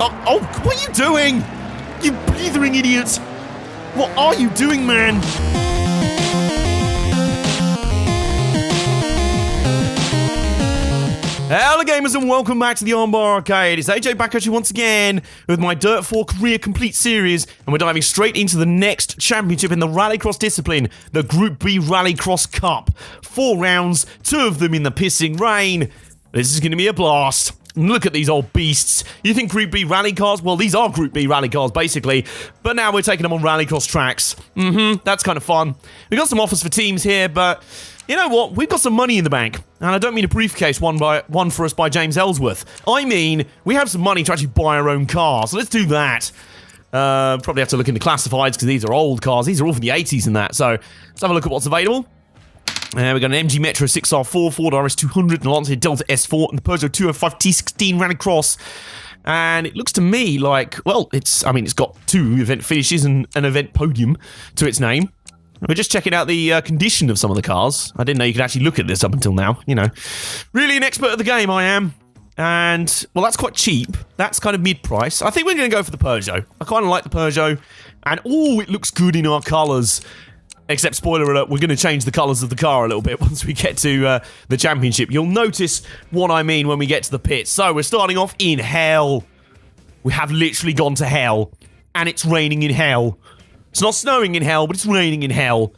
Oh, what are you doing? You blithering idiot! What are you doing, man? Hello gamers and welcome back to the Armbar Arcade. It's AJ back at you once again with my Dirt 4 Career Complete series, and we're diving straight into the next championship in the Rallycross discipline, the Group B Rallycross Cup. 4 rounds, 2 of them in the pissing rain. This is going to be a blast. Look at these old beasts. You think Group B rally cars? Well, these are Group B rally cars, basically. But now we're taking them on rallycross tracks. That's kind of fun. We've got some offers for teams here, but you know what? We've got some money in the bank. And I don't mean a briefcase won for us by James Ellsworth. I mean, we have some money to actually buy our own car. So let's do that. Probably have to look into classifieds because these are old cars. These are all from the 80s and that. So let's have a look at what's available. We've got an MG Metro 6R4, Ford RS200, and Lancia Delta S4, and the Peugeot 205 T16 Rallycross. And it looks to me like, well, it's got 2 event finishes and an event podium to its name. We're just checking out the condition of some of the cars. I didn't know you could actually look at this up until now, you know. Really an expert at the game, I am. And, well, that's quite cheap. That's kind of mid-price. I think we're going to go for the Peugeot. I kind of like the Peugeot. And, oh, it looks good in our colours. Except, spoiler alert, we're going to change the colours of the car a little bit once we get to the championship. You'll notice what I mean when we get to the pits. So, we're starting off in hell. We have literally gone to hell. And it's raining in hell. It's not snowing in hell, but it's raining in hell.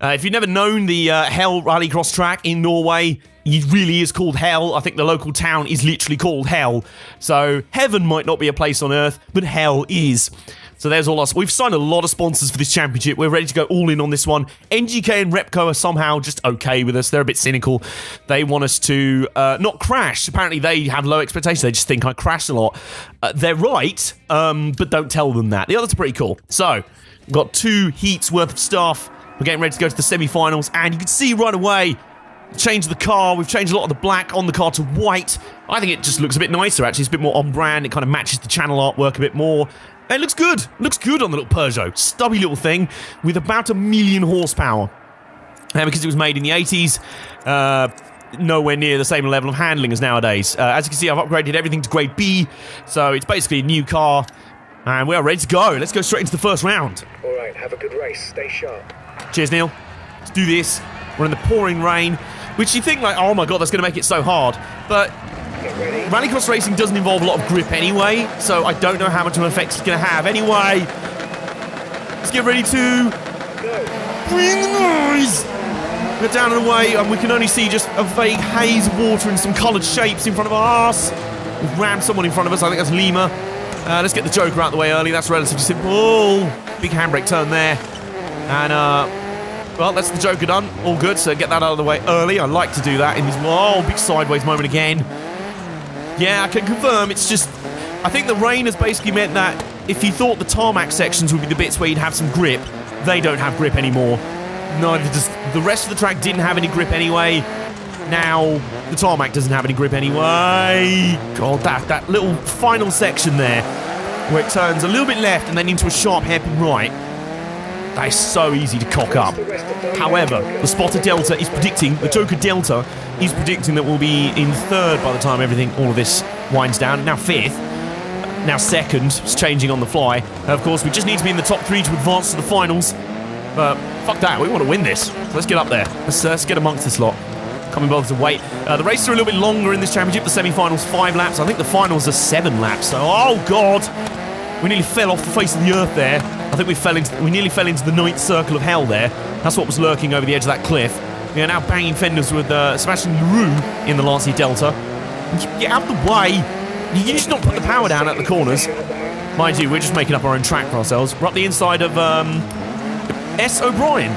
If you've never known the Hell Rallycross track in Norway, it really is called Hell. I think the local town is literally called Hell. So, heaven might not be a place on Earth, but hell is. So there's all us. We've signed a lot of sponsors for this championship. We're ready to go all in on this one. NGK and Repco are somehow just okay with us. They're a bit cynical. They want us to not crash. Apparently they have low expectations. They just think I crash a lot. They're right, but don't tell them that. The others are pretty cool. So, we've got 2 heats worth of stuff. We're getting ready to go to the semi-finals. And you can see right away, changed the car. We've changed a lot of the black on the car to white. I think it just looks a bit nicer, actually. It's a bit more on brand. It kind of matches the channel artwork a bit more. It looks good. Looks good on the little Peugeot. Stubby little thing with about 1,000,000 horsepower. And because it was made in the 80s, nowhere near the same level of handling as nowadays. As you can see, I've upgraded everything to Grade B, so it's basically a new car. And we are ready to go. Let's go straight into the first round. All right, have a good race. Stay sharp. Cheers, Neil. Let's do this. We're in the pouring rain, which you think like, oh my god, that's going to make it so hard. But rallycross racing doesn't involve a lot of grip anyway, so I don't know how much of an effect it's going to have. Anyway, let's get ready to bring the noise. We're down and away, and we can only see just a vague haze of water and some coloured shapes in front of us. We've rammed someone in front of us. I think that's Lima. Let's get the Joker out the way early. That's relatively simple. Big handbrake turn there. And, well, that's the Joker done. All good, so get that out of the way early. I like to do that in this, whoa, big sideways moment again. Yeah, I can confirm, it's just, I think the rain has basically meant that if you thought the tarmac sections would be the bits where you'd have some grip, they don't have grip anymore. Neither does, the rest of the track didn't have any grip anyway. Now, the tarmac doesn't have any grip anyway. God, that little final section there, where it turns a little bit left and then into a sharp hairpin right, that is so easy to cock up. However, the Spotter Delta is predicting, the Joker Delta is predicting that we'll be in 3rd by the time all of this winds down. Now 5th, now 2nd, it's changing on the fly. Of course, we just need to be in the top 3 to advance to the finals. But fuck that, we want to win this. So let's get up there. Let's get amongst this lot. Can't be bothered to wait. The races are a little bit longer in this championship. The semi-finals 5 laps. I think the finals are 7 laps. So, oh god, we nearly fell off the face of the earth there. I think we nearly fell into the 9th circle of hell there. That's what was lurking over the edge of that cliff. We are now banging fenders with Sebastian Leroux in the Lancia Delta. Get out of the way. You just not put the power down at the corners. Mind you, we're just making up our own track for ourselves. We're up the inside of S. O'Brien.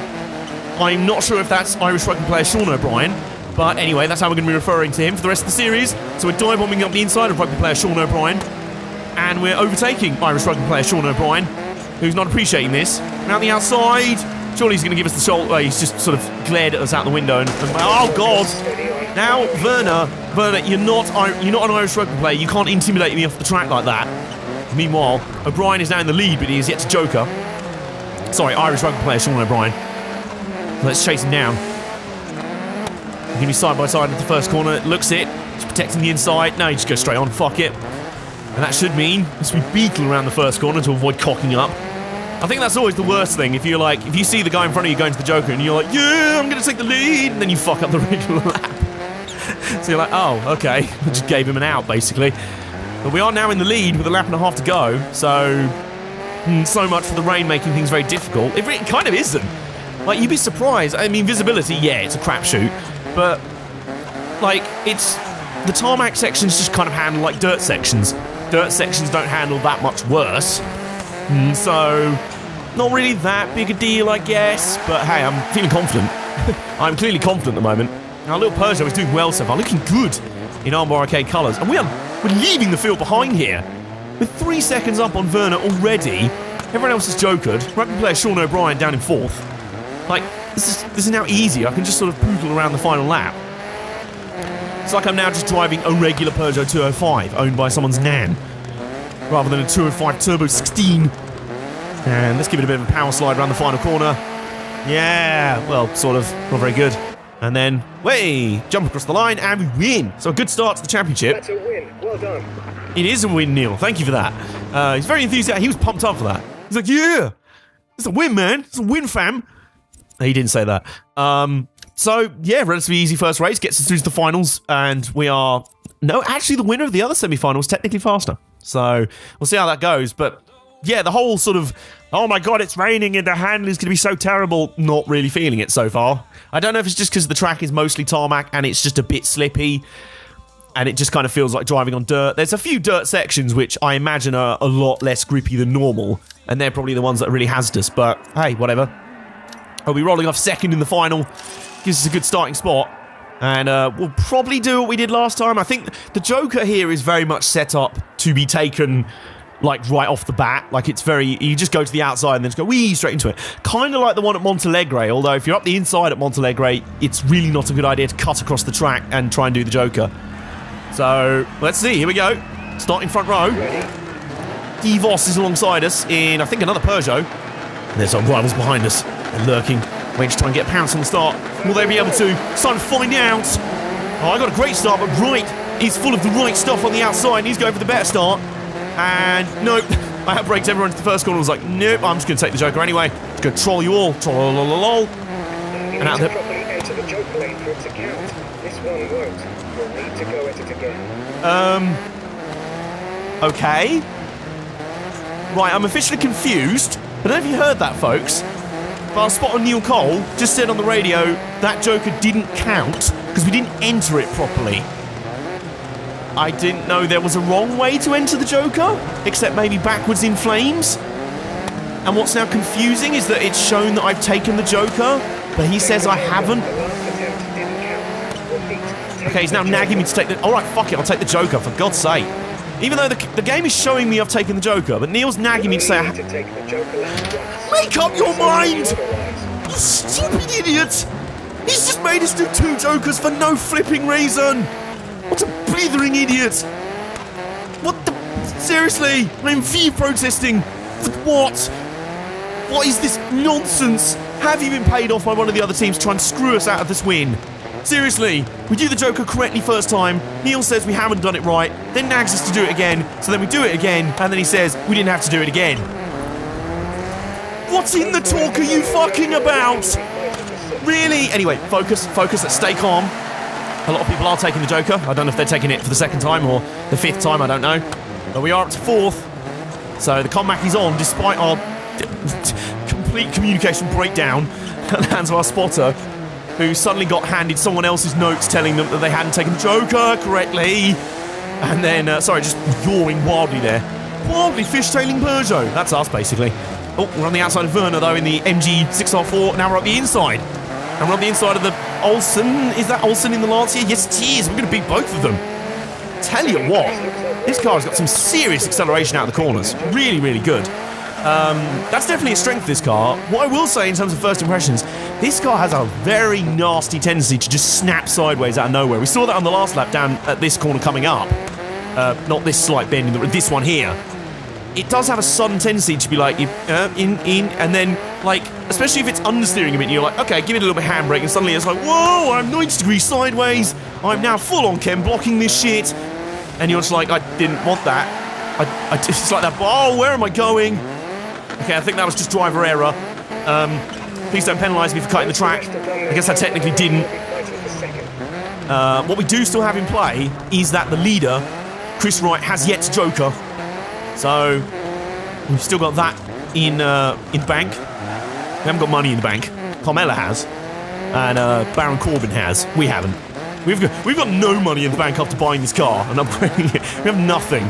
I'm not sure if that's Irish rugby player Sean O'Brien. But anyway, that's how we're going to be referring to him for the rest of the series. So we're dive bombing up the inside of rugby player Sean O'Brien. And we're overtaking Irish rugby player Sean O'Brien, who's not appreciating this. Now the outside. Surely he's going to give us the shoulder. He's just sort of glared at us out the window. And oh, God. Now, Werner, you're not an Irish rugby player. You can't intimidate me off the track like that. Meanwhile, O'Brien is now in the lead, but he is yet to Joker. Sorry, Irish rugby player Sean O'Brien. Let's chase him down. We're going to be side by side at the first corner. Looks it. He's protecting the inside. No, he just goes straight on. Fuck it. And that should mean as we beetle around the first corner to avoid cocking up. I think that's always the worst thing. If you see the guy in front of you going to the Joker and you're like, yeah, I'm going to take the lead, and then you fuck up the regular lap. So you're like, oh, okay. I just gave him an out, basically. But we are now in the lead with a lap and a half to go, so much for the rain making things very difficult. It kind of isn't. Like, you'd be surprised. I mean, visibility, yeah, it's a crapshoot, but, like, it's... The tarmac sections just kind of handle like dirt sections. Dirt sections don't handle that much worse. So, not really that big a deal, I guess. But hey, I'm feeling confident. I'm clearly confident at the moment. Our little Peugeot is doing well so far, looking good in Armbar Arcade colours. And we're leaving the field behind here. With 3 seconds up on Werner already. Everyone else is jokered. Rugby player Sean O'Brien down in 4th. Like, this is now easy. I can just sort of poodle around the final lap. It's like I'm now just driving a regular Peugeot 205 owned by someone's nan, rather than a 205 Turbo 16. And let's give it a bit of a power slide around the final corner. Yeah, well, sort of. Not very good. And then, jump across the line and we win. So a good start to the championship. That's a win. Well done. It is a win, Neil. Thank you for that. He's very enthusiastic. He was pumped up for that. He's like, yeah, it's a win, man. It's a win, fam. He didn't say that. So, yeah, relatively easy first race, gets us through to the finals, and we are... No, actually, the winner of the other semi-final is technically faster. So, we'll see how that goes, but, yeah, the whole sort of, oh my god, it's raining and the handling is going to be so terrible, not really feeling it so far. I don't know if it's just because the track is mostly tarmac and it's just a bit slippy, and it just kind of feels like driving on dirt. There's a few dirt sections which I imagine are a lot less grippy than normal, and they're probably the ones that are really hazardous, but, hey, whatever. I'll be rolling off second in the final. Gives us a good starting spot. And we'll probably do what we did last time. I think the Joker here is very much set up to be taken, like, right off the bat. Like, it's very... You just go to the outside and then just go wee straight into it. Kind of like the one at Montalegre, although if you're up the inside at Montalegre, it's really not a good idea to cut across the track and try and do the Joker. So, let's see. Here we go. Starting front row. DeVos is alongside us in, I think, another Peugeot. There's some rivals behind us. They're lurking. Waiting to try and get a pounce on the start. Will they be able to? It's time to find out. Oh, I got a great start, but he's full of the right stuff on the outside, and he's going for the better start. And nope, I have braked everyone to the first corner. I was like, nope, I'm just going to take the Joker anyway. Just going to troll you all. Troll. And out there. Properly enter the Joker lane for it to count. This one won't. You'll need to go at it again. Okay. Right, I'm officially confused. I don't know if you heard that, folks. But our spot on Neil Cole just said on the radio that Joker didn't count because we didn't enter it properly. I didn't know there was a wrong way to enter the Joker, except maybe backwards in flames. And what's now confusing is that it's shown that I've taken the Joker, but he says I haven't. Okay, he's now nagging me to take the... Alright, fuck it, I'll take the Joker, for God's sake. Even though the game is showing me I've taken the Joker, but Neil's nagging me to say Make up your mind! You stupid idiot! He's just made us do 2 Jokers for no flipping reason! What a blithering idiot! What the... Seriously? I'm protesting! For what? What is this nonsense? Have you been paid off by one of the other teams to try and screw us out of this win? Seriously, we do the Joker correctly first time, Neil says we haven't done it right, then nags us to do it again, so then we do it again, and then he says we didn't have to do it again. What in the talk are you fucking about? Really? Anyway, focus, let's stay calm. A lot of people are taking the Joker. I don't know if they're taking it for the 2nd time or the 5th time, I don't know. But we are up to 4th, so the comeback is on despite our complete communication breakdown at the hands of our spotter, who suddenly got handed someone else's notes telling them that they hadn't taken the Joker correctly. And then, sorry, just yawing wildly there. Wildly fishtailing Peugeot. That's us, basically. Oh, we're on the outside of Werner, though, in the MG 6R4. Now we're up the inside. And we're on the inside of the Olsen. Is that Olsen in the Lancia? Yes, it is. We're going to beat both of them. Tell you what, this car has got some serious acceleration out of the corners. Really, really good. That's definitely a strength of this car. What I will say in terms of first impressions, this car has a very nasty tendency to just snap sideways out of nowhere. We saw that on the last lap down at this corner coming up. Not this slight bend, this one here. It does have a sudden tendency to be like, in, and then, like, especially if it's understeering a bit, and you're like, okay, give it a little bit of handbrake, and suddenly it's like, whoa, I'm 90 degrees sideways, I'm now full on chem blocking this shit, and you're just like, I didn't want that. It's like that. Oh, where am I going? Okay, I think that was just driver error. Please don't penalise me for cutting the track. I guess I technically didn't. What we do still have in play is that the leader, Chris Wright, has yet to joker. So we've still got that in the bank. We haven't got money in the bank. Carmella has, and Baron Corbin has. We haven't. We've got no money in the bank after buying this car and upgrading it. We have nothing.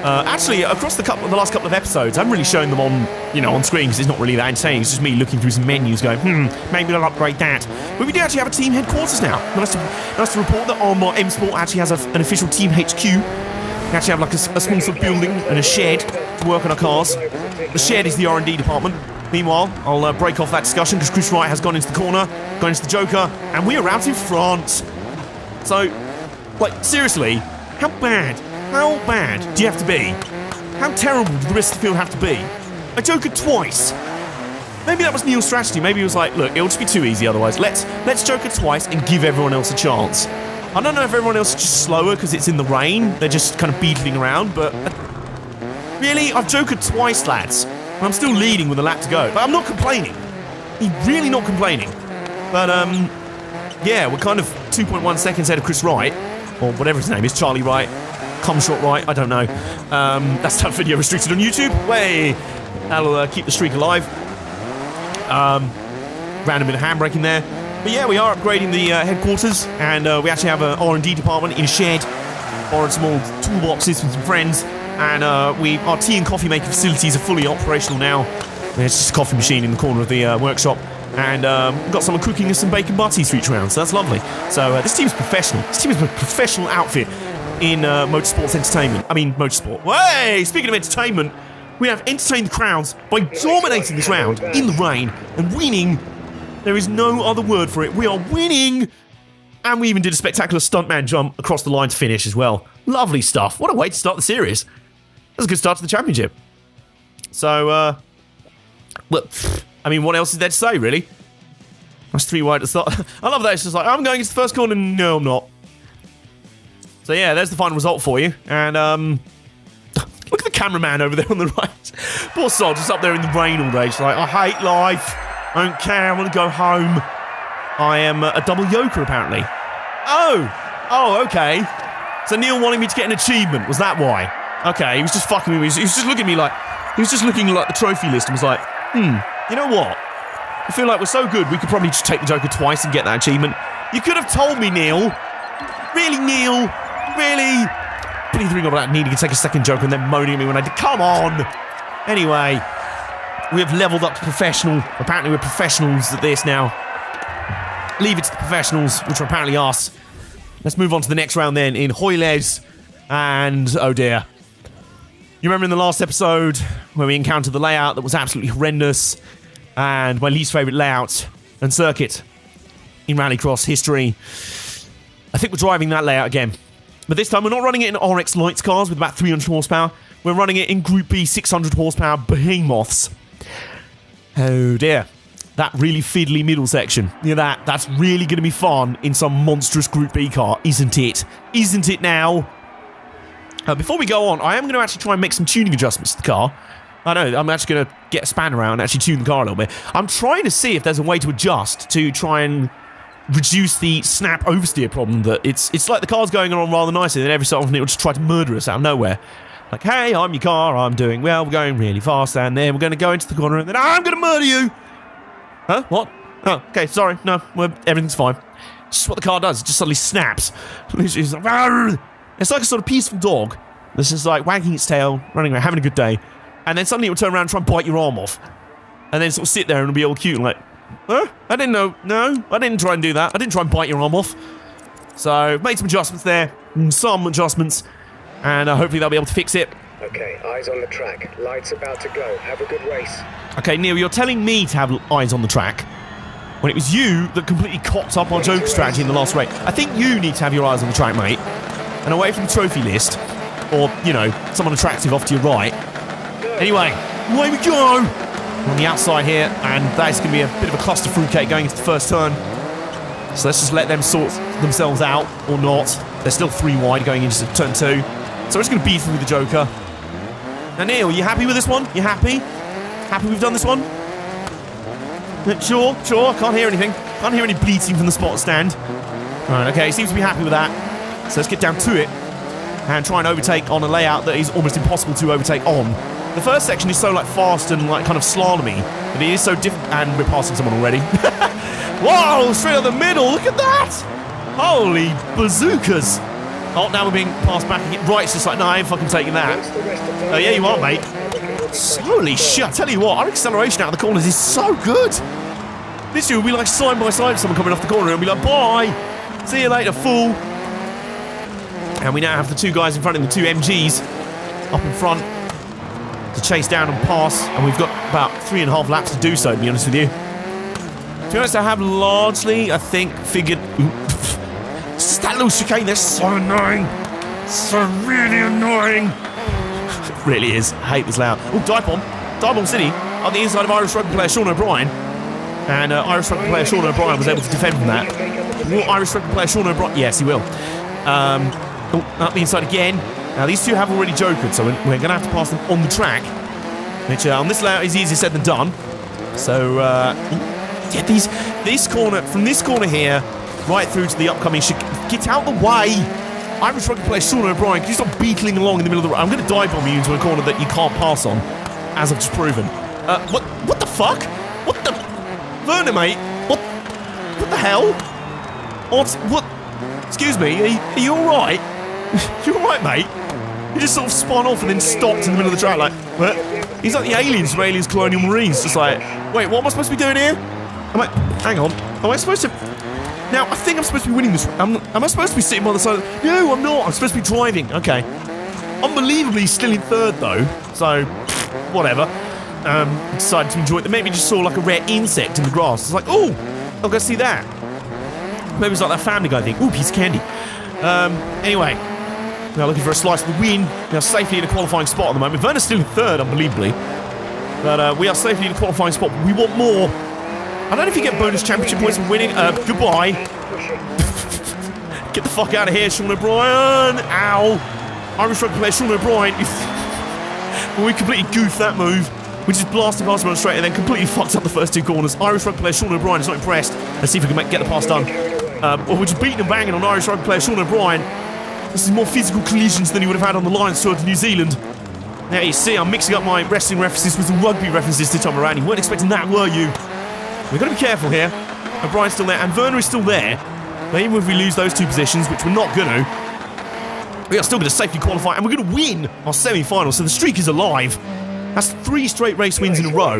Actually, across the last couple of episodes, I haven't really shown them on screen because it's not really that entertaining. It's just me looking through some menus going, maybe I'll upgrade that. But we do actually have a team headquarters now. Nice to report that Armbar M Sport actually has an official team HQ. We actually have like a small sort of building and a shed to work on our cars. The shed is the R&D department. Meanwhile, I'll break off that discussion because Chris Wright has gone into the corner, gone into the joker, and we are out in front. So, like, seriously, how bad do you have to be? How terrible do the rest of the field have to be? I jokered twice. Maybe that was Neil's strategy. Maybe he was like, look, it'll just be too easy otherwise. Let's joker twice and give everyone else a chance. I don't know if everyone else is just slower because it's in the rain. They're just kind of beetling around, but really, I've jokered twice, lads. And I'm still leading with a lap to go. But I'm not complaining. I'm really not complaining. But, yeah, we're kind of 2.1 seconds ahead of Chris Wright, or whatever his name is, Charlie Wright. Shot right, I don't know. That's that video restricted on YouTube. Way, that'll keep the streak alive. Random bit of handbraking there. But yeah, we are upgrading the headquarters, and we actually have an R&D department in a shed. Borrowed some old toolboxes from some friends, and our tea and coffee making facilities are fully operational now. There's just a coffee machine in the corner of the workshop, and we've got someone cooking us some bacon butties for each round, so that's lovely. So this team's professional. This team is a professional outfit in motorsports entertainment. I mean, motorsport. Way! Speaking of entertainment, we have entertained the crowds by dominating this round in the rain and winning. There is no other word for it. We are winning! And we even did a spectacular stuntman jump across the line to finish as well. Lovely stuff. What a way to start the series. That's a good start to the championship. So, well, I mean, what else is there to say, really? That's 3 wide at the start. I love that. It's just like, I'm going into the first corner. No, I'm not. So yeah, there's the final result for you. And look at the cameraman over there on the right. Poor sod, just up there in the rain all day. She's like, I hate life. I don't care. I want to go home. I am a double yoker, apparently. Oh, okay. So Neil wanting me to get an achievement. Was that why? Okay, he was just fucking me. He was just looking at me like, he was just looking like the trophy list and was like, you know what? I feel like we're so good, we could probably just take the joker twice and get that achievement. You could have told me, Neil. Really, Neil? Really? Blithering about needing to take a second joker and then moaning at me when I did. Come on! Anyway, we have leveled up to professional. Apparently we're professionals at this now. Leave it to the professionals, which are apparently us. Let's move on to the next round then in Hoyles. And, oh dear. You remember in the last episode where we encountered the layout that was absolutely horrendous and my least favourite layout and circuit in Rallycross history. I think we're driving that layout again. But this time we're not running it in RX Lights cars with about 300 horsepower. We're running it in Group B 600 horsepower behemoths. Oh dear. That really fiddly middle section. You know, that's really going to be fun in some monstrous Group B car, isn't it? Isn't it now? Before we go on, I am going to actually try and make some tuning adjustments to the car. I know, I'm actually going to get a span around and actually tune the car a little bit. I'm trying to see if there's a way to adjust to try and reduce the snap oversteer problem that it's like the car's going on rather nicely, and then every so often it will just try to murder us out of nowhere. Like, hey, I'm your car, I'm doing well, we're going really fast, and then we're going to go into the corner, and then I'm going to murder you! Huh? What? Oh, okay, sorry, no, everything's fine. It's just what the car does, it just suddenly snaps. It's like, "Arr!" It's like a sort of peaceful dog that's just like wagging its tail, running around, having a good day, and then suddenly it will turn around and try and bite your arm off. And then sort of sit there and it'll be all cute and like, huh? I didn't know. No, I didn't try and do that. I didn't try and bite your arm off. So, made some adjustments there. Some adjustments. And hopefully they'll be able to fix it. Okay, eyes on the track. Lights about to go. Have a good race. Okay, Neil, you're telling me to have eyes on the track when it was you that completely cocked up our joke strategy in the last race. I think you need to have your eyes on the track, mate. And away from the trophy list. Or, you know, someone attractive off to your right. Anyway, away we go! We're on the outside here, and that is going to be a bit of a cluster fruitcake going into the first turn. So let's just let them sort themselves out, or not. They're still 3 wide going into turn 2. So we're just going to beat through the joker. Now, Neil, you happy with this one? You happy? Happy we've done this one? Sure. I can't hear anything. Can't hear any bleating from the spot stand. Alright, okay, he seems to be happy with that. So let's get down to it and try and overtake on a layout that is almost impossible to overtake on. The first section is so like fast and like kind of slalomy, but it is so different. And we're passing someone already. Whoa, straight out the middle, look at that! Holy bazookas! Oh, now we're being passed back again. Right, it's just like, no, I ain't fucking taking that. Oh, yeah, you are, mate. Holy shit, I tell you what, our acceleration out of the corners is so good. This year we'll be like side by side with someone coming off the corner and be like, bye! See you later, fool! And we now have the two guys in front of the two MGs up in front to chase down and pass, and we've got about 3.5 laps to do so, to be honest with you. To be honest, I have largely, I think, figured... It's just that little chicane, they're so annoying! So really annoying! It really is. I hate this layout. Oh, Dive Bomb City, on the inside of Irish rugby player Sean O'Brien. And Irish rugby player Sean O'Brien was able to defend from that. Will Irish rugby player Sean O'Brien... Yes, he will. Up the inside again. Now, these two have already jokered, so we're going to have to pass them on the track. Which, on this layout, is easier said than done. So, yeah, this corner... From this corner here, right through to the upcoming... Get out the way! Irish rugby player Sean O'Brien, can you stop beetling along in the middle of the road? I'm going to dive bomb you into a corner that you can't pass on, as I've just proven. What the fuck? What the... Werner, mate? What the hell? What? Excuse me, are you alright? You alright, mate? You just sort of spun off and then stopped in the middle of the track like, what? He's like the aliens from Aliens Colonial Marines, just like, wait, what am I supposed to be doing here? Hang on, am I supposed to... Now, I think I'm supposed to be winning this. Am I supposed to be sitting by the side? No, I'm not. I'm supposed to be driving. Okay. Unbelievably still in third, though. So, whatever. Decided to enjoy it. Maybe just saw like a rare insect in the grass. It's like, oh, I'll go see that. Maybe it's like that Family Guy thing. Ooh, piece of candy. Anyway. Now looking for a slice of the win. Now safely in a qualifying spot at the moment. Werner's still in third, unbelievably. But we are safely in a qualifying spot. We want more. I don't know if you get bonus championship points for winning. Goodbye. Get the fuck out of here, Sean O'Brien. Ow. Irish rugby player Sean O'Brien. Well, we completely goofed that move. We just blasted past him on straight and then completely fucked up the first two corners. Irish rugby player Sean O'Brien is not impressed. Let's see if we can get the pass done. Well, we're just beating and banging on Irish rugby player Sean O'Brien. This is more physical collisions than he would have had on the Lions tour to New Zealand. Now you see, I'm mixing up my wrestling references with the rugby references this time around. You weren't expecting that, were you? We've got to be careful here. O'Brien's still there, and Werner is still there. But even if we lose those two positions, which we're not going to, we are still going to safely qualify, and we're going to win our semi-final, so the streak is alive. That's 3 straight race wins in a row.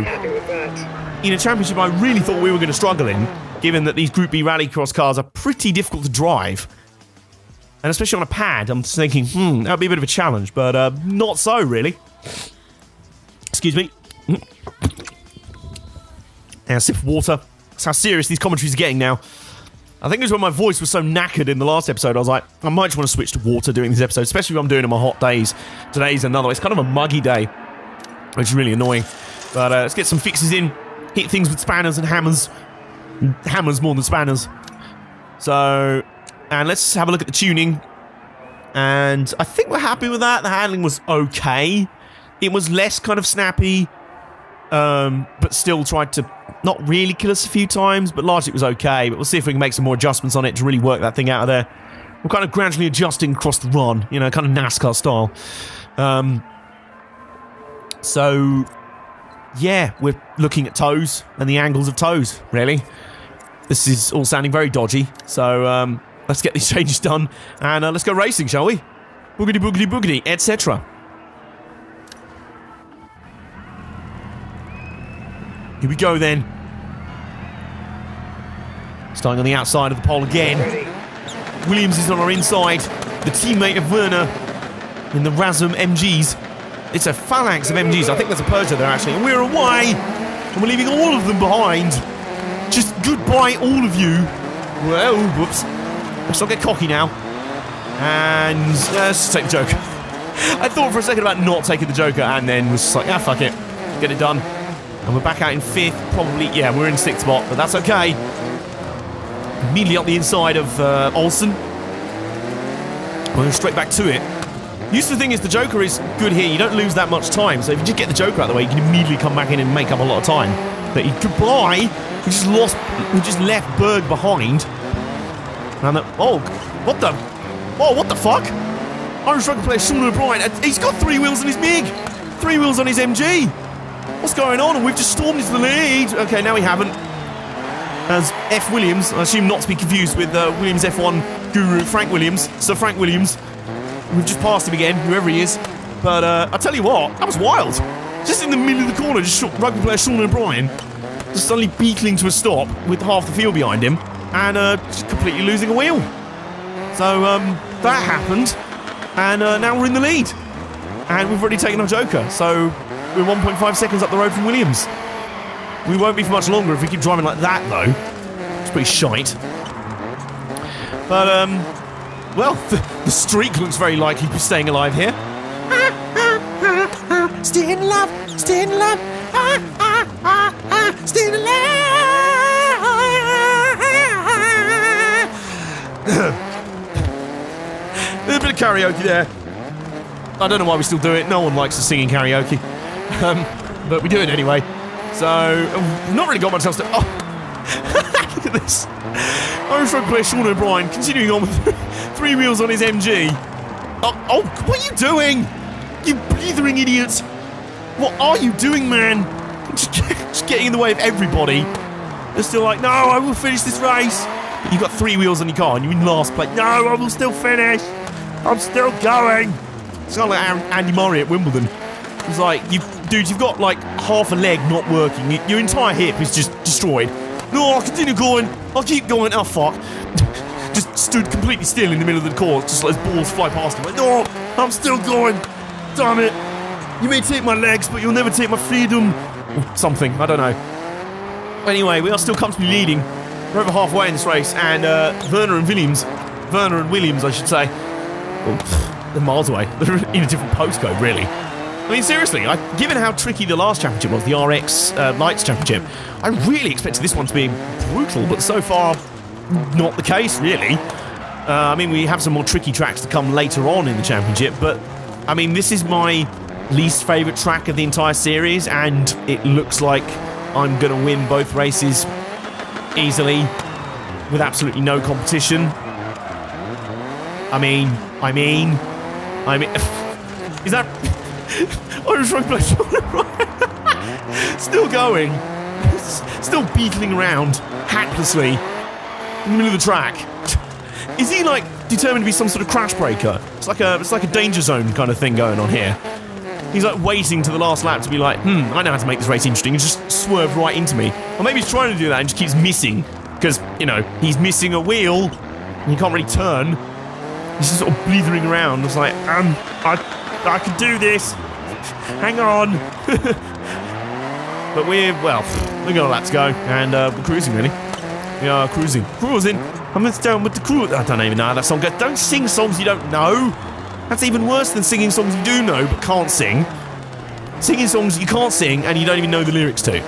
In a championship I really thought we were going to struggle in, given that these Group B Rallycross cars are pretty difficult to drive. And especially on a pad, I'm just thinking, that would be a bit of a challenge, but not so, really. Excuse me. And a sip of water. That's how serious these commentaries are getting now. I think it was when my voice was so knackered in the last episode, I was like, I might just want to switch to water doing this episode, especially if I'm doing it on my hot days. Today's another. It's kind of a muggy day, which is really annoying. But let's get some fixes in. Hit things with spanners and hammers. Hammers more than spanners. So, and let's have a look at the tuning. And I think we're happy with that. The handling was okay. It was less kind of snappy, but still tried to not really kill us a few times, but largely it was okay. But we'll see if we can make some more adjustments on it to really work that thing out of there. We're kind of gradually adjusting across the run, you know, kind of NASCAR style. So, yeah, we're looking at toes and the angles of toes, really. This is all sounding very dodgy. So, let's get these changes done and let's go racing, shall we? Boogity, boogity, boogity, etc. Here we go then. Starting on the outside of the pole again. Williams is on our inside. The teammate of Werner in the Razum MGs. It's a phalanx of MGs. I think there's a Peugeot there actually. And we're away. And we're leaving all of them behind. Just goodbye all of you. Well, whoops. Let's not get cocky now. And let's take the Joker. I thought for a second about not taking the Joker and then was just like, ah, fuck it. Get it done. And we're back out in 5th. Probably, yeah, we're in 6th spot, but that's okay. Immediately up the inside of Olsen. We're going straight back to it. Used to the thing is the Joker is good here. You don't lose that much time. So if you just get the Joker out of the way, you can immediately come back in and make up a lot of time. But goodbye. We just left Berg behind. And what the fuck? Irish rugby player Sean O'Brien. He's got 3 wheels on his MiG. 3 wheels on his MG. What's going on? And we've just stormed into the lead. Okay, now we haven't. As F. Williams, I assume not to be confused with Williams F1 guru Frank Williams, Sir Frank Williams. We've just passed him again, whoever he is. But I tell you what, that was wild. Just in the middle of the corner, just rugby player Sean O'Brien, just suddenly beetling to a stop with half the field behind him, and just completely losing a wheel. So that happened, and now we're in the lead. And we've already taken our Joker, so we're 1.5 seconds up the road from Williams. We won't be for much longer if we keep driving like that, though. It's pretty shite. But, well, the streak looks very likely to be staying alive here. Staying alive, staying alive, staying alive. A bit of karaoke there. I don't know why we still do it. No one likes us singing karaoke. But we do it anyway. So, we've not really got much else to... Oh, look at this. Irish rugby player Sean O'Brien continuing on with 3 wheels on his MG. Oh, what are you doing? You blithering idiot. What are you doing, man? Just getting in the way of everybody. They're still like, no, I will finish this race. You've got 3 wheels on your car and you're in last place. No, I will still finish. I'm still going. It's kind of like Andy Murray at Wimbledon. It's like, dude, you've got like half a leg not working. Your entire hip is just destroyed. No, I'll continue going. I'll keep going. Oh, fuck. Just stood completely still in the middle of the course, just let his balls fly past him. Like, no, I'm still going. Damn it. You may take my legs, but you'll never take my freedom. Or something, I don't know. Anyway, we are still comfortably leading. We're over halfway in this race, and Werner and Williams, I should say, well, they're miles away. They're in a different postcode, really. I mean, seriously, given how tricky the last championship was, the RX Lights Championship, I really expected this one to be brutal, but so far, not the case, really. I mean, we have some more tricky tracks to come later on in the championship, but, I mean, this is my least favourite track of the entire series, and it looks like I'm going to win both races easily, with absolutely no competition. I mean, is that... Irish rugby player still going, still beetling around haplessly in the middle of the track. Is he like determined to be some sort of crash breaker? It's like a danger zone kind of thing going on here. He's like waiting to the last lap to be like, I know how to make this race interesting, and just swerve right into me. Or maybe he's trying to do that and just keeps missing because, you know, he's missing a wheel and he can't really turn. He's just sort of blithering around. It's like, I can do this. Hang on. But we've got a lap to go, and we're cruising, really. We are cruising. I'm down with the crew. I don't even know how that song goes. Don't sing songs you don't know. That's even worse than singing songs you do know but can't sing. Singing songs you can't sing and you don't even know the lyrics to.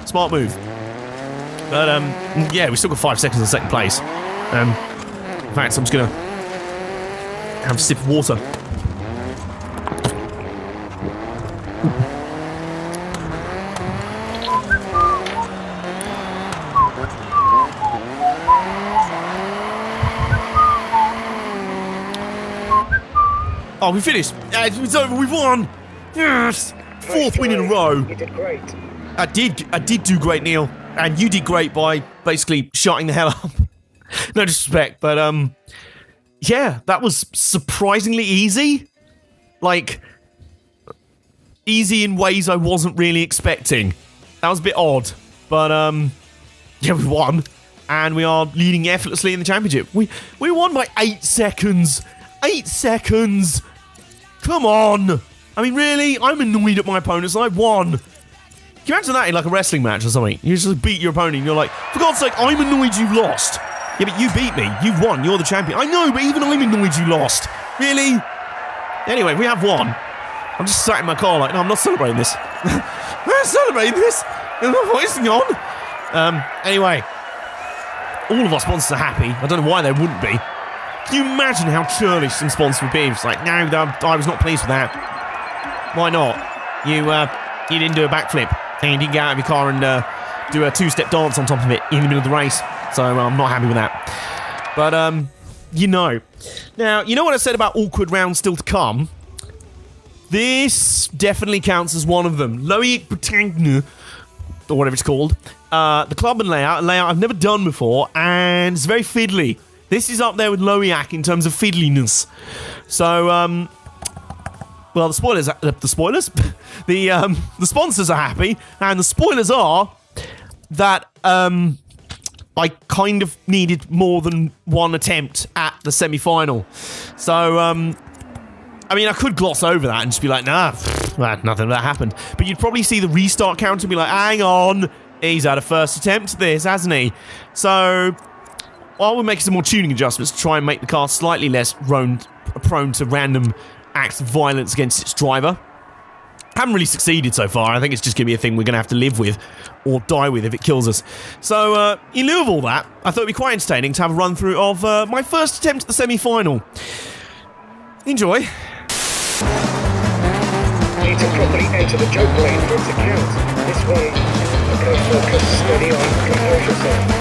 Smart move. But, yeah, we still got 5 seconds in second place. In fact, I'm just going to have a sip of water. Oh, we finished. It's over. We've won. Yes. 4th win in a row. You did great. I did do great, Neil. And you did great by basically shutting the hell up. No disrespect, but yeah, that was surprisingly easy. Like, easy in ways I wasn't really expecting. That was a bit odd, but yeah, we won, and we are leading effortlessly in the championship. We won by 8 seconds. 8 seconds. Come on. I mean, really? I'm annoyed at my opponents. I won. Can you imagine that in like a wrestling match or something? You just beat your opponent and you're like, for God's sake, I'm annoyed you lost. Yeah, but you beat me. You've won. You're the champion. I know, but even I'm annoyed you lost. Really? Anyway, we have won. I'm just sat in my car like, no, I'm not celebrating this. I'm not celebrating this. I'm not voicing on. Anyway, all of our sponsors are happy. I don't know why they wouldn't be. Can you imagine how churlish some sponsor would be? It's like, no, I was not pleased with that. Why not? You didn't do a backflip, and you didn't get out of your car and do a two-step dance on top of it in the middle of the race. So I'm not happy with that. But, Now, you know what I said about awkward rounds still to come? This definitely counts as one of them. Loic Bretagne, or whatever it's called. The club and layout I've never done before, and it's very fiddly. This is up there with Loiac in terms of fiddliness. So, well, the sponsors are happy, and the spoilers are that I kind of needed more than one attempt at the semi-final. So, I mean, I could gloss over that and just be like, nah, nothing of that happened. But you'd probably see the restart counter and be like, hang on, he's had a first attempt at this, hasn't he? So, I will make some more tuning adjustments to try and make the car slightly less prone to random acts of violence against its driver. Haven't really succeeded so far. I think it's just going to be a thing we're going to have to live with or die with if it kills us. So, in lieu of all that, I thought it'd be quite entertaining to have a run through of my first attempt at the semi-final. Enjoy. Need to properly enter the joke lane for it to count. This one, okay, focus, steady on, compose yourself.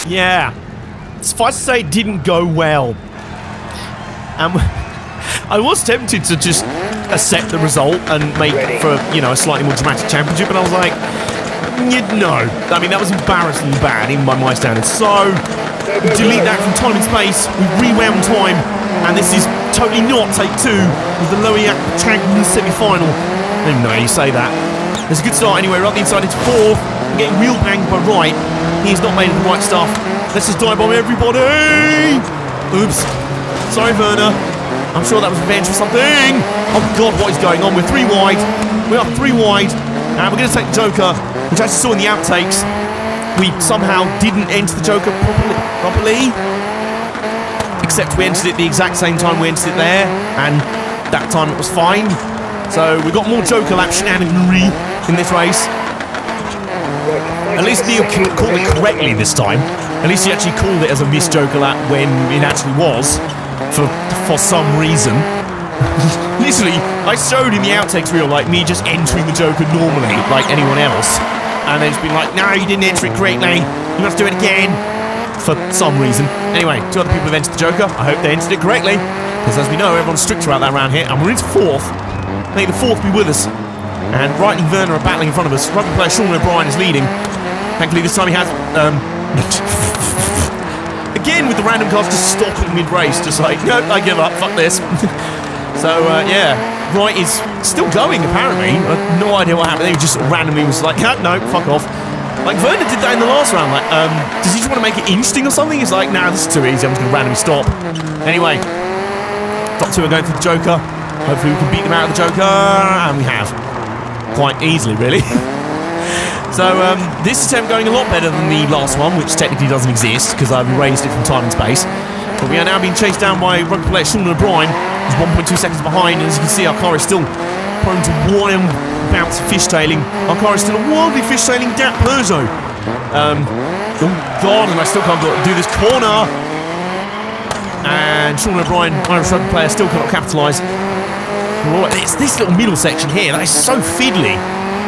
Yeah. Suffice to say, it didn't go well. I was tempted to just accept the result and make for, a slightly more dramatic championship, but I was like, no. I mean, that was embarrassingly bad, even by my standards. So, we delete that from time and space, we rewound time, and this is totally not take two with the Loiac Bretagne semi-final. I don't even know how you say that. There's a good start anyway, right inside into fourth. We're getting wheel banged by Wright. He's not made of the right stuff. Let's just dive bomb everybody! Oops. Sorry, Werner. I'm sure that was revenge for something. Oh god, what is going on? We're 3 wide. We are 3 wide. And we're going to take the Joker, which I saw in the outtakes. We somehow didn't enter the Joker properly. Except we entered it the exact same time we entered it there. And that time it was fine. So we got more Joker lap shenaniganry in this race. At least Neil called it correctly this time. At least he actually called it as a missed Joker lap when it actually was. For some reason. Literally, I showed in the outtakes reel, like, me just entering the Joker normally, like anyone else. And then it's been like, no, you didn't enter it correctly. You must do it again. For some reason. Anyway, 2 other people have entered the Joker. I hope they entered it correctly. Because as we know, everyone's stricter about that around here. And we're into 4th. May the 4th be with us. And Wright and Werner are battling in front of us. Rugby player Sean O'Brien is leading. Thankfully, this time he has... Again, with the random cars just stopping mid-race. Just like, no, I give up. Fuck this. So, yeah. Wright is still going, apparently. I have no idea what happened. He just randomly was like, no, fuck off. Like, Werner did that in the last round. Like, does he just want to make it interesting or something? He's like, nah, this is too easy. I'm just going to randomly stop. Anyway. Top 2 are going for the Joker. Hopefully we can beat them out of the Joker. And we have. Quite easily, really. So, this attempt going a lot better than the last one, which technically doesn't exist, because I've erased it from time and space. But we are now being chased down by rugby player Sean O'Brien, who's 1.2 seconds behind, and as you can see, our car is still prone to wild bouts of fishtailing. Our car is still a wildly fishtailing Gap Peugeot. Oh god, and I still can't do this corner. And Sean O'Brien, Irish rugby player, still cannot capitalise. It's this little middle section here that is so fiddly.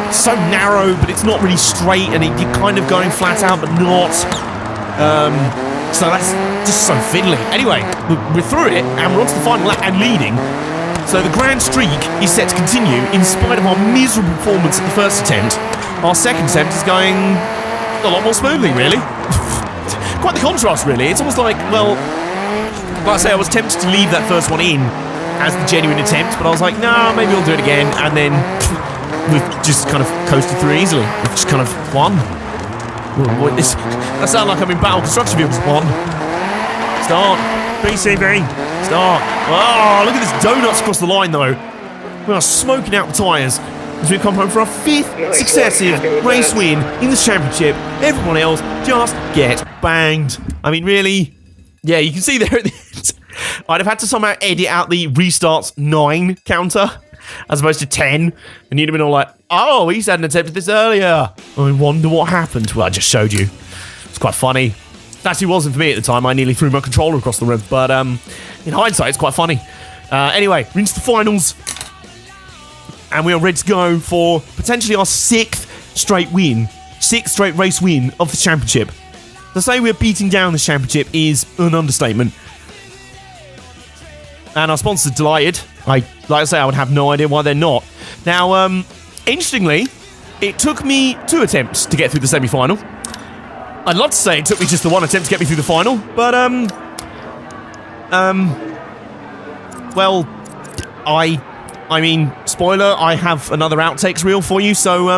It's so narrow, but it's not really straight, and you're kind of going flat out, but not. So that's just so fiddly. Anyway, we're through it, and we're on to the final lap and leading. So the grand streak is set to continue, in spite of our miserable performance at the first attempt. Our second attempt is going a lot more smoothly, really. Quite the contrast, really. It's almost like, well, like I say, I was tempted to leave that first one in as the genuine attempt, but I was like, no, maybe we'll do it again, and then we've just kind of coasted through easily. We've just kind of won. That sounds like I'm in battle construction vehicles. 1. Start. BCB. Start. Oh, look at this donuts across the line, though. We are smoking out the tyres as we come home for our 5th successive race win in the championship. Everyone else just get banged. I mean, really? Yeah, you can see there at the end. I'd have had to somehow edit out the restarts 9 counter as opposed to 10, and you'd have been all like, oh, he's hadn't attempted this earlier. I wonder what happened. Well, I just showed you. It's quite funny. It actually wasn't for me at the time. I nearly threw my controller across the room, but in hindsight, it's quite funny. Anyway, we're into the finals, and we are ready to go for potentially our 6th straight race win of the championship. To say we're beating down the championship is an understatement. And our sponsors are delighted. Like I say, I would have no idea why they're not. Now, interestingly, it took me 2 attempts to get through the semi-final. I'd love to say it took me just the 1 attempt to get me through the final, but, well, I mean, spoiler, I have another outtakes reel for you, so,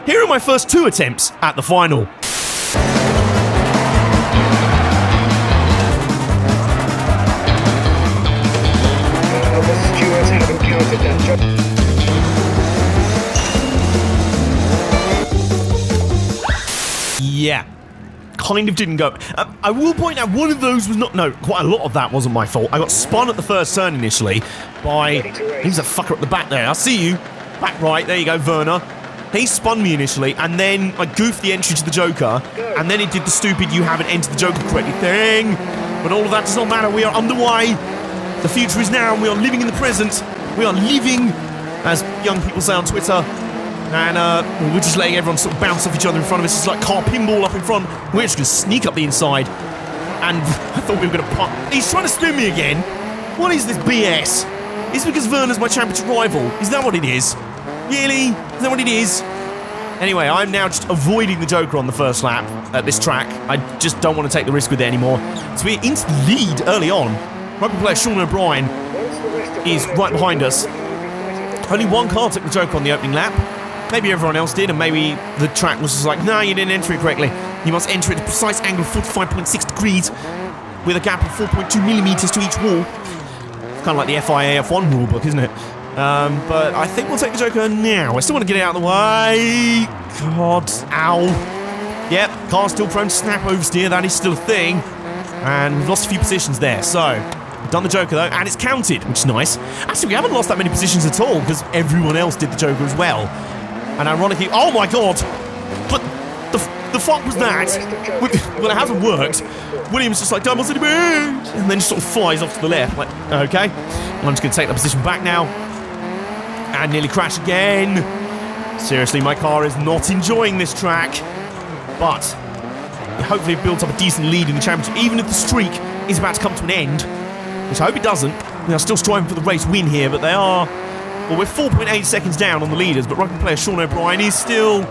here are my first 2 attempts at the final. The stewards haven't counted that job. Yeah. Kind of didn't go. I will point out one of those was not. No, quite a lot of that wasn't my fault. I got spun at the first turn initially by. He's a fucker at the back there. I see you. Back right. There you go, Werner. He spun me initially, and then I goofed the entry to the Joker, and then he did the stupid "you haven't entered the Joker correctly" thing. But all of that does not matter. We are underway. The future is now, and we are living in the present. We are living, as young people say on Twitter. And we're just letting everyone sort of bounce off each other in front of us. It's like car pinball up in front. We're just going to sneak up the inside. And I thought we were going to pop. He's trying to spin me again. What is this BS? It's because Werner's my championship rival. Is that what it is? Really? Is that what it is? Anyway, I'm now just avoiding the Joker on the first lap at this track. I just don't want to take the risk with it anymore. So we're into the lead early on. Rugby player Sean O'Brien is right behind us. Only 1 car took the Joker on the opening lap. Maybe everyone else did, and maybe the track was just like, no, you didn't enter it correctly. You must enter it at a precise angle of 45.6 degrees with a gap of 4.2 millimeters to each wall. It's kind of like the FIA F1 rulebook, isn't it? But I think we'll take the Joker now. I still want to get it out of the way. God, ow. Yep, car's still prone to snap oversteer. That is still a thing. And we've lost a few positions there, so we've done the Joker though, and it's counted, which is nice. Actually, we haven't lost that many positions at all because everyone else did the Joker as well. And ironically, oh my god! But the fuck was that? Well, it hasn't worked. Williams just like, double city boot! And then just sort of flies off to the left. Like, okay. And I'm just going to take that position back now. And nearly crash again. Seriously, my car is not enjoying this track. But hopefully it builds up a decent lead in the championship, even if the streak is about to come to an end. Which I hope it doesn't. They are still striving for the race win here, but they are. Well, we're 4.8 seconds down on the leaders, but rugby player Sean O'Brien is still.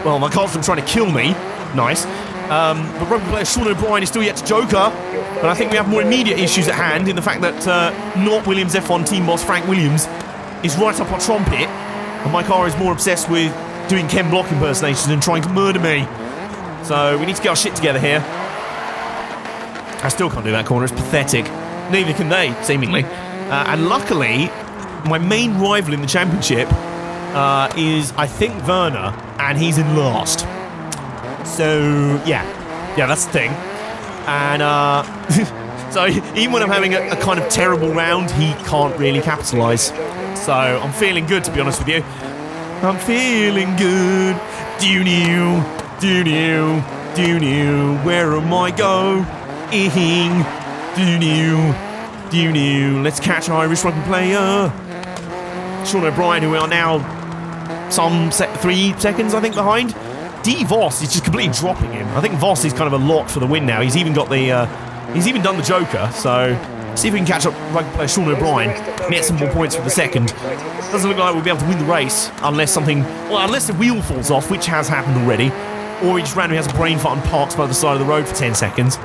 Well, my car's been trying to kill me. Nice. But rugby player Sean O'Brien is still yet to Joker. But I think we have more immediate issues at hand in the fact that not Williams F1 team boss Frank Williams is right up our trumpet, and my car is more obsessed with doing Ken Block impersonations and trying to murder me. So we need to get our shit together here. I still can't do that corner. It's pathetic. Neither can they, seemingly. And luckily, my main rival in the championship is, I think, Werner, and he's in last. So, yeah, that's the thing. And, so even when I'm having a kind of terrible round, he can't really capitalise. So, I'm feeling good, to be honest with you. I'm feeling good. Do-new, do-new, do-new, where am I going? Do-new, do-new, let's catch an Irish rugby player. Sean O'Brien, who we are now some 3 seconds, I think, behind. D. Voss is just completely dropping him. I think Voss is kind of a lock for the win now. He's even got the, he's even done the Joker. So see if we can catch up rugby player Sean O'Brien and get some more points for the second. Doesn't look like we'll be able to win the race unless something, well, unless the wheel falls off, which has happened already, or he just randomly has a brain fart and parks by the side of the road for 10 seconds.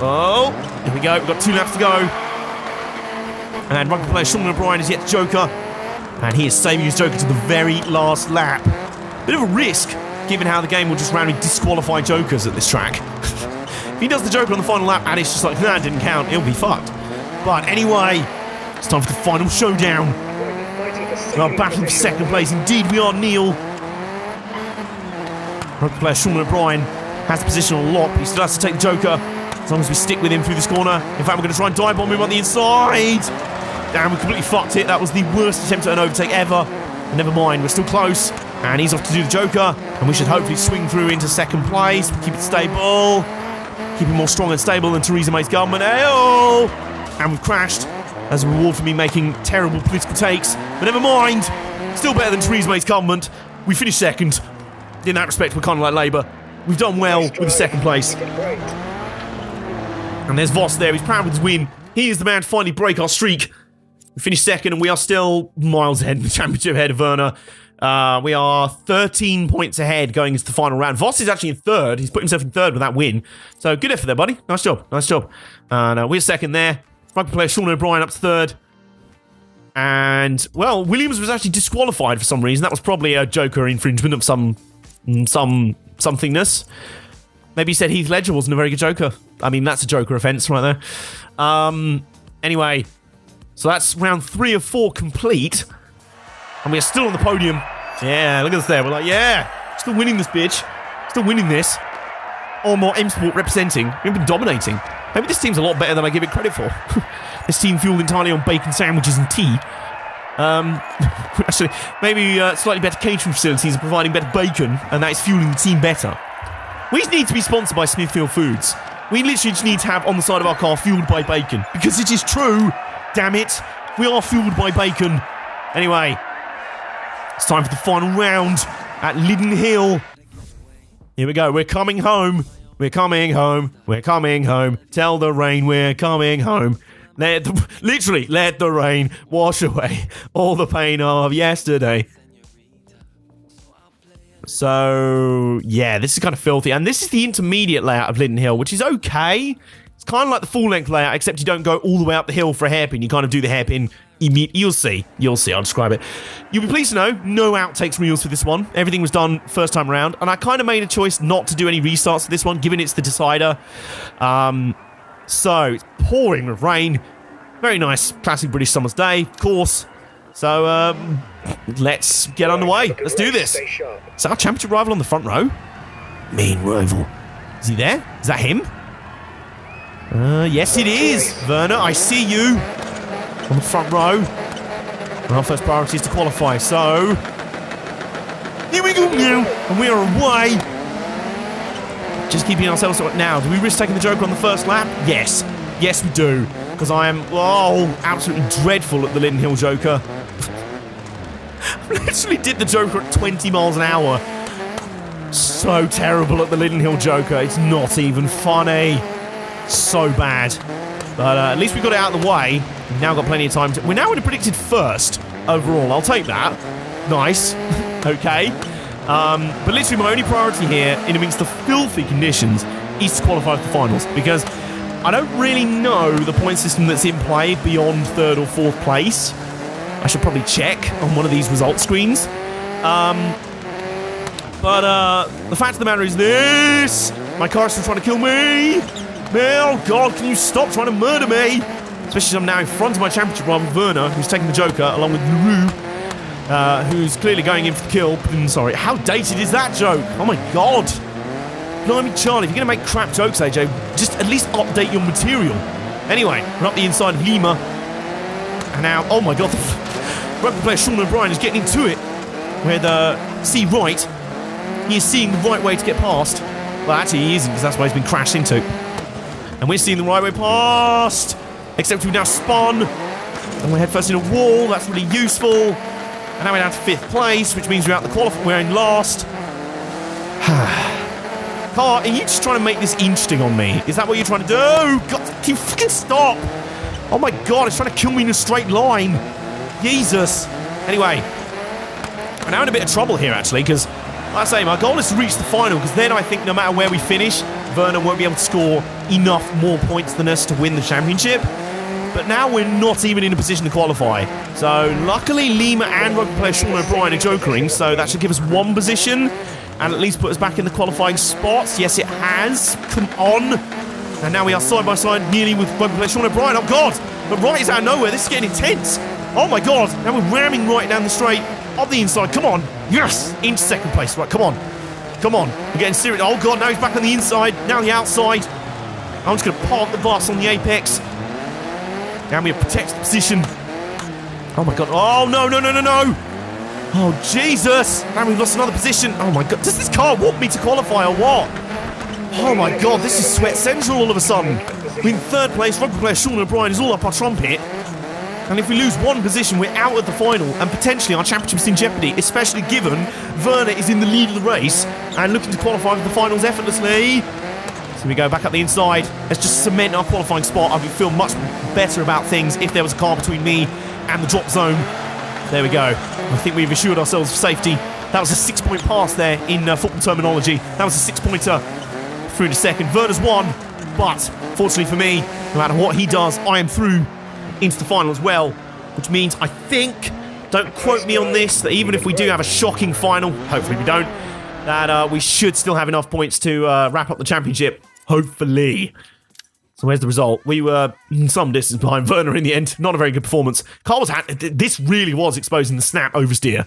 Oh, here we go. We've got 2 laps to go. And rugby player Sean O'Brien is yet to Joker. And he is saving his Joker to the very last lap. Bit of a risk, given how the game will just randomly disqualify Jokers at this track. If he does the Joker on the final lap and it's just like, nah, it didn't count, he'll be fucked. But anyway, it's time for the final showdown. We are battling for second place. Indeed, we are, Neil. Rugby player Sean O'Brien has the position on lock, but he still has to take the Joker. As long as we stick with him through this corner. In fact, we're going to try and dive bomb him on the inside. And we completely fucked it. That was the worst attempt at an overtake ever. But never mind, we're still close. And he's off to do the Joker. And we should hopefully swing through into second place. Keep it stable. Keep it more strong and stable than Theresa May's government. Ayo! And we've crashed as a reward for me making terrible political takes. But never mind. Still better than Theresa May's government. We finished second. In that respect, we're kind of like Labour. We've done well with the second place. And there's Voss there. He's proud with his win. He is the man to finally break our streak. We finished second, and we are still miles ahead in the championship ahead of Werner. We are 13 points ahead going into the final round. Voss is actually in third. He's put himself in third with that win. So good effort there, buddy. Nice job. Nice job. We're second there. Rugby player Sean O'Brien up to third. And, well, Williams was actually disqualified for some reason. That was probably a Joker infringement of somethingness. Maybe he said Heath Ledger wasn't a very good Joker. I mean, that's a Joker offence right there. Anyway, so that's round 3 of 4 complete. And we're still on the podium. Yeah, look at us there. We're like, yeah, still winning this bitch. Still winning this. Armbar M Sport representing. We've been dominating. Maybe this team's a lot better than I give it credit for. This team fueled entirely on bacon sandwiches and tea. Actually, maybe slightly better catering facilities are providing better bacon, and that is fueling the team better. We need to be sponsored by Smithfield Foods. We literally just need to have on the side of our car fueled by bacon. Because it is true, damn it. We are fueled by bacon. Anyway, it's time for the final round at Lydden Hill. Here we go. We're coming home. We're coming home. We're coming home. Tell the rain we're coming home. Literally, let the rain wash away all the pain of yesterday. So, yeah, this is kind of filthy. And this is the intermediate layout of Lydden Hill, which is okay. It's kind of like the full-length layout, except you don't go all the way up the hill for a hairpin. You kind of do the hairpin immediately. You'll see. You'll see. I'll describe it. You'll be pleased to know, no outtakes reels for this one. Everything was done first time around. And I kind of made a choice not to do any restarts for this one, given it's the decider. So, it's pouring with rain. Very nice, classic British summer's day, of course. So, let's get underway. Let's do this. Is our championship rival on the front row? Main rival. Is he there? Is that him? Yes, it is. Werner, I see you. On the front row. And our first priority is to qualify, so... Here we go now. And we are away. Just keeping ourselves now. Do we risk taking the Joker on the first lap? Yes. Yes, we do. Because I am, absolutely dreadful at the Lydden Hill Joker. Literally did the Joker at 20 miles an hour. So terrible at the Lydden Hill Joker. It's not even funny. So bad. But at least we got it out of the way. We've now got plenty of time to... We're now in a predicted first overall. I'll take that. Nice. Okay. But literally my only priority here, in amongst the filthy conditions, is to qualify for the finals. Because I don't really know the point system that's in play beyond 3rd or 4th place. I should probably check on one of these result screens. But the fact of the matter is this. My car is still trying to kill me. Oh God, can you stop trying to murder me? Especially as I'm now in front of my championship rival, Werner, who's taking the Joker, along with LaRue, who's clearly going in for the kill. Sorry, how dated is that joke? Oh my God. Blimey, Charlie, if you're going to make crap jokes, AJ, just at least update your material. Anyway, we're up the inside of Lima. And now, oh my God, the rugby player Sean O'Brien is getting into it with C. Right. He is seeing the right way to get past. Well, actually, he isn't, because that's why he's been crashed into. And we're seeing the right way past. Except we've now spun. And we're head first in a wall. That's really useful. And now we're down to 5th place, which means we're out the qualifying. We're in last. Car, are you just trying to make this interesting on me? Is that what you're trying to do? God, can you fucking stop? Oh my God, it's trying to kill me in a straight line. Jesus. Anyway, we're now in a bit of trouble here, actually, because, like I say, my goal is to reach the final, because then I think no matter where we finish, Werner won't be able to score enough more points than us to win the championship. But now we're not even in a position to qualify. So, luckily, Lima and rugby player Sean O'Brien are jokering, so that should give us 1 position. And at least put us back in the qualifying spots. Yes, it has. Come on. And now we are side by side nearly with rugby player Sean O'Brien. Oh, God. But right is out of nowhere. This is getting intense. Oh, my God. Now we're ramming right down the straight. Up the inside. Come on. Yes. Into 2nd place. Right, come on. Come on. We're getting serious. Oh, God. Now he's back on the inside. Now the outside. I'm just going to park the bus on the apex. Now we have protected the position. Oh my god. Oh, no, no, no, no, no. Oh, Jesus. And we've lost another position. Oh my god. Does this car want me to qualify or what? Oh my god, this is sweat central all of a sudden. We're in third place. Rugby player Sean O'Brien is all up our trumpet. And if we lose one position, we're out of the final, and potentially our championship's in jeopardy, especially given Werner is in the lead of the race and looking to qualify for the finals effortlessly. So we go back up the inside. Let's just cement our qualifying spot. I would feel much better about things if there was a car between me and the drop zone. There we go. I think we've assured ourselves of safety. That was a 6-point pass there in football terminology. That was a 6-pointer through to second. Werner's won, but fortunately for me, no matter what he does, I am through into the final as well, which means I think, don't quote me on this, that even if we do have a shocking final, hopefully we don't, that we should still have enough points to wrap up the championship, hopefully. So where's the result? We were some distance behind Werner in the end. Not a very good performance. This really was exposing the snap oversteer.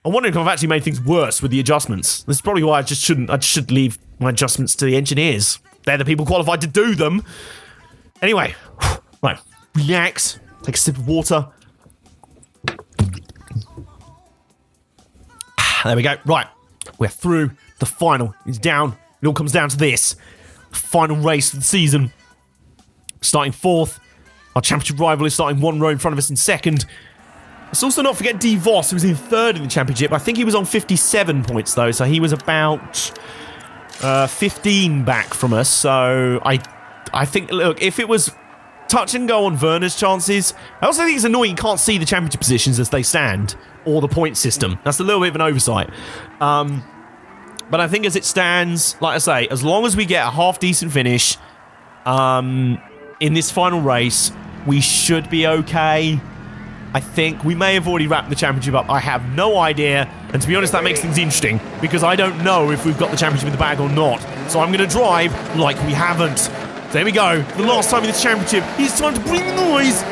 I'm wondering if I've actually made things worse with the adjustments. This is probably why I should leave my adjustments to the engineers. They're the people qualified to do them. Anyway, right. Relax, take a sip of water. There we go. Right, we're through. The final is down. It all comes down to this. Final race of the season. Starting fourth. Our championship rival is starting one row in front of us in second. Let's also not forget D. Voss, who was in third in the championship. I think he was on 57 points, though, so he was about 15 back from us. So I think, look, if it was touch and go on Werner's chances. I also think it's annoying you can't see the championship positions as they stand, or the point system. That's a little bit of an oversight. But I think as it stands, like I say, as long as we get a half-decent finish in this final race, we should be okay. I think we may have already wrapped the championship up. I have no idea. And to be honest, that makes things interesting, because I don't know if we've got the championship in the bag or not. So I'm going to drive like we haven't. There we go. The last time in this championship. It's time to bring the noise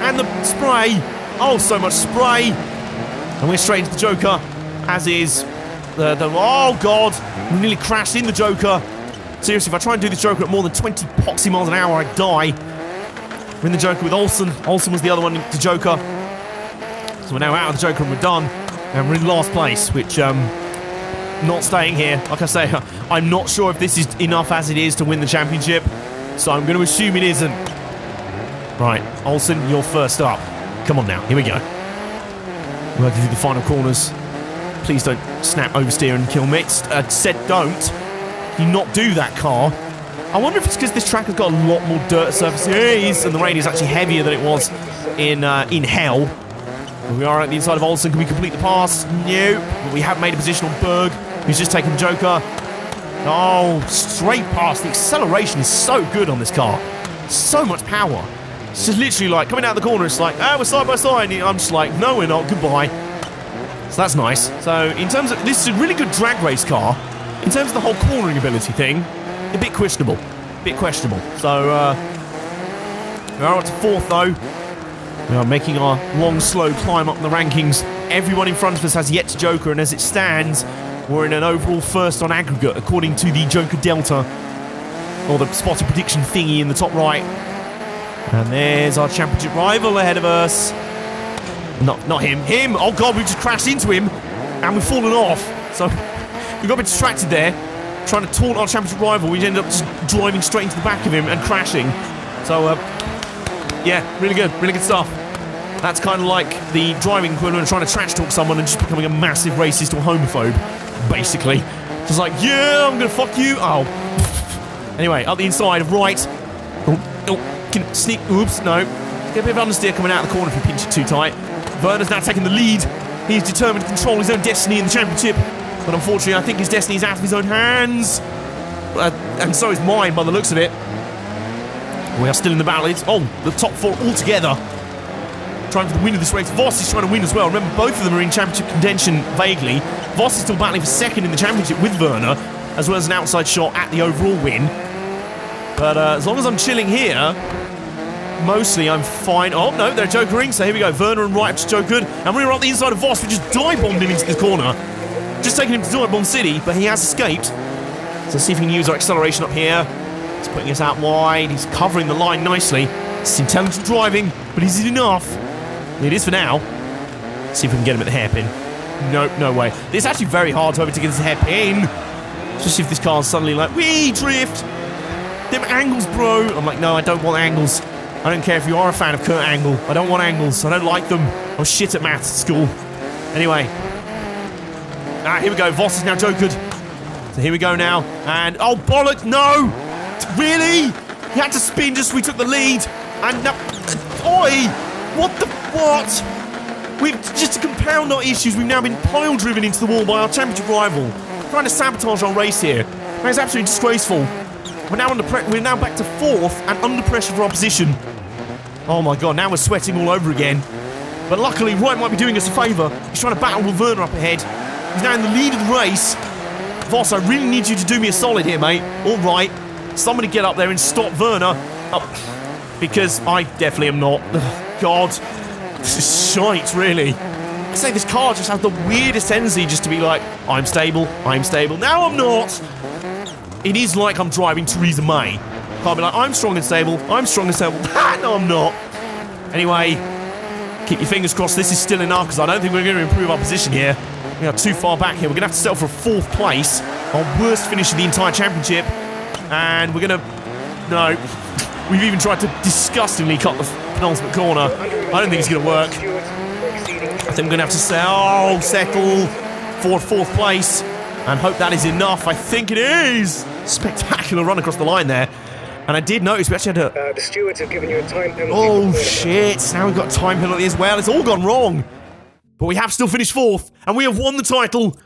and the spray. Oh, so much spray. And we're straight into the Joker, as is oh, God. We nearly crashed in the Joker. Seriously, if I try and do this Joker at more than 20 poxy miles an hour, I die. We're in the Joker with Olsen. Olsen was the other one to Joker. So we're now out of the Joker and we're done. And we're in last place, which, not staying here. Like I say, I'm not sure if this is enough as it is to win the championship. So I'm going to assume it isn't. Right, Olsen, you're first up. Come on now, here we go. Working through the final corners. Please don't snap oversteer and kill me. Said don't. You not do that, car. I wonder if it's because this track has got a lot more dirt surfaces and the rain is actually heavier than it was in hell. We are at the inside of Olsen. Can we complete the pass? No. But we have made a position on Berg, who's just taken the Joker. Oh, straight past. The acceleration is so good on this car. So much power. It's just literally like coming out the corner. It's like, we're side by side. And I'm just like, no, we're not. Goodbye. So that's nice. So in terms of, this is a really good drag race car. In terms of the whole cornering ability thing, a bit questionable. So we are up to fourth though. We are making our long, slow climb up the rankings. Everyone in front of us has yet to Joker, and as it stands, we're in an overall first on aggregate, according to the Joker Delta, or the spotted prediction thingy in the top right. And there's our championship rival ahead of us. Not him. Him! Oh God, we just crashed into him, and we've fallen off. So we got a bit distracted there, trying to taunt our championship rival. We ended up just driving straight into the back of him and crashing. So, yeah, really good stuff. That's kind of like the driving equivalent of trying to trash talk someone and just becoming a massive racist or homophobe, basically. Just like, yeah, I'm gonna fuck you. Oh. Anyway, up the inside, right. Oh, can sneak. Oops, no. Get a bit of understeer coming out of the corner if you pinch it too tight. Werner's now taking the lead. He's determined to control his own destiny in the championship. But unfortunately, I think his destiny is out of his own hands. And so is mine, by the looks of it. We are still in the battle. It's, the top four all together. Trying for the win of this race. Voss is trying to win as well. Remember, both of them are in championship contention vaguely. Voss is still battling for second in the championship with Werner, as well as an outside shot at the overall win. But as long as I'm chilling here, mostly I'm fine. Oh, no, they're jokering. So here we go. Werner and Wright just jokered. And we're on the inside of Voss. We just dive-bombed him into the corner. Just taking him to Dive-Bomb City, but he has escaped. So see if we can use our acceleration up here. He's putting us out wide. He's covering the line nicely. It's intelligent driving, but is it enough? It is for now. See if we can get him at the hairpin. Nope, no way. It's actually very hard to get this hairpin. Especially if this car's suddenly like, wee, drift. Them angles, bro. I'm like, no, I don't want angles. I don't care if you are a fan of Kurt Angle. I don't want angles. I don't like them. I was shit at maths at school. Anyway. Here we go. Voss is now jokered. So here we go now. And, oh, bollocks, no! Really? He had to spin just as we took the lead. And now, oi! What? We've, just to compound our issues, we've now been pile-driven into the wall by our championship rival. Trying to sabotage our race here. That is absolutely disgraceful. We're now back to 4th and under pressure for our position. Oh my god, now we're sweating all over again. But luckily, Wright might be doing us a favour. He's trying to battle with Werner up ahead. He's now in the lead of the race. Voss, I really need you to do me a solid here, mate. Alright. Somebody get up there and stop Werner. Oh, because I definitely am not. Ugh, god. This is shite, really. I say this car just has the weirdest tendency just to be like, I'm stable. Now I'm not. It is like I'm driving Theresa May. Can't be like, I'm strong and stable. No, I'm not. Anyway, keep your fingers crossed this is still enough, because I don't think we're going to improve our position here. We are too far back here. We're going to have to settle for a 4th place. Our worst finish of the entire championship. And we're going to... No. We've even tried to disgustingly cut the penultimate corner. I don't think it's going to work. I think we're going to have to settle for 4th place. And hope that is enough. I think it is. Spectacular run across the line there. And I did notice we actually had a... the stewards have given you a time penalty. Oh, shit. Now we've got a time penalty as well. It's all gone wrong. But we have still finished 4th. And we have won the title.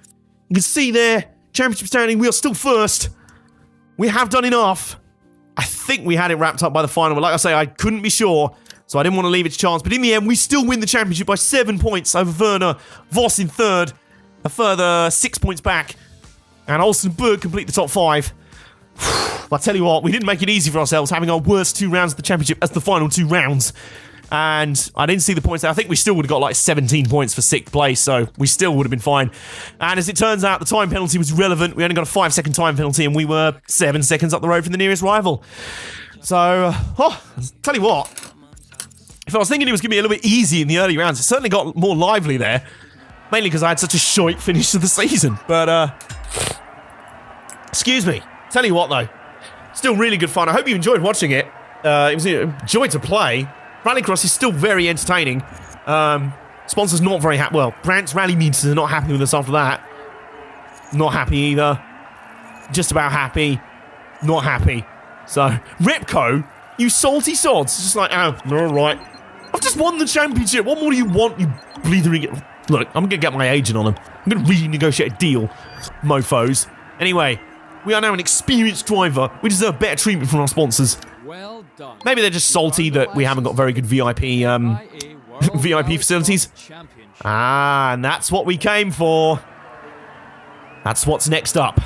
You can see there. Championship standing. We are still 1st. We have done enough. I think we had it wrapped up by the final. But like I say, I couldn't be sure. So I didn't want to leave it to chance. But in the end, we still win the championship by 7 points over Werner. Voss in 3rd. A further 6 points back. And Olsen and Berg complete the top 5. I'll tell you what, we didn't make it easy for ourselves, having our worst 2 rounds of the championship as the final 2 rounds. And I didn't see the points there. I think we still would have got like 17 points for 6th place, so we still would have been fine. And as it turns out, the time penalty was relevant. We only got a 5-second time penalty, and we were 7 seconds up the road from the nearest rival. So, I'll tell you what, if I was thinking it was going to be a little bit easy in the early rounds, it certainly got more lively there. Mainly because I had such a shite finish to the season. But, excuse me. Tell you what, though. Still really good fun. I hope you enjoyed watching it. It was a joy to play. Rallycross is still very entertaining. Sponsors not very happy. Well, Brandt's Rally Meters are not happy with us after that. Not happy either. Just about happy. Not happy. So, Repco, you salty sods. It's just like, oh, alright. I've just won the championship. What more do you want, you blithering... Look, I'm going to get my agent on them. I'm going to renegotiate a deal, mofos. Anyway, we are now an experienced driver. We deserve better treatment from our sponsors. Well done. Maybe they're just salty that we haven't got very good VIP VIP facilities. And that's what we came for. That's what's next up.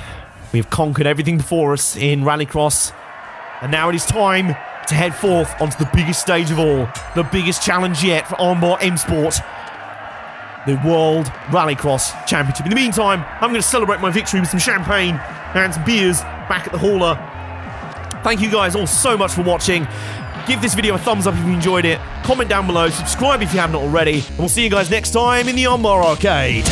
We've conquered everything before us in Rallycross. And now it is time to head forth onto the biggest stage of all. The biggest challenge yet for Armbar M Sport. The World Rallycross Championship. In the meantime, I'm going to celebrate my victory with some champagne and some beers back at the hauler. Thank you guys all so much for watching. Give this video a thumbs up if you enjoyed it. Comment down below, subscribe if you haven't already, and we'll see you guys next time in the Armbar Arcade.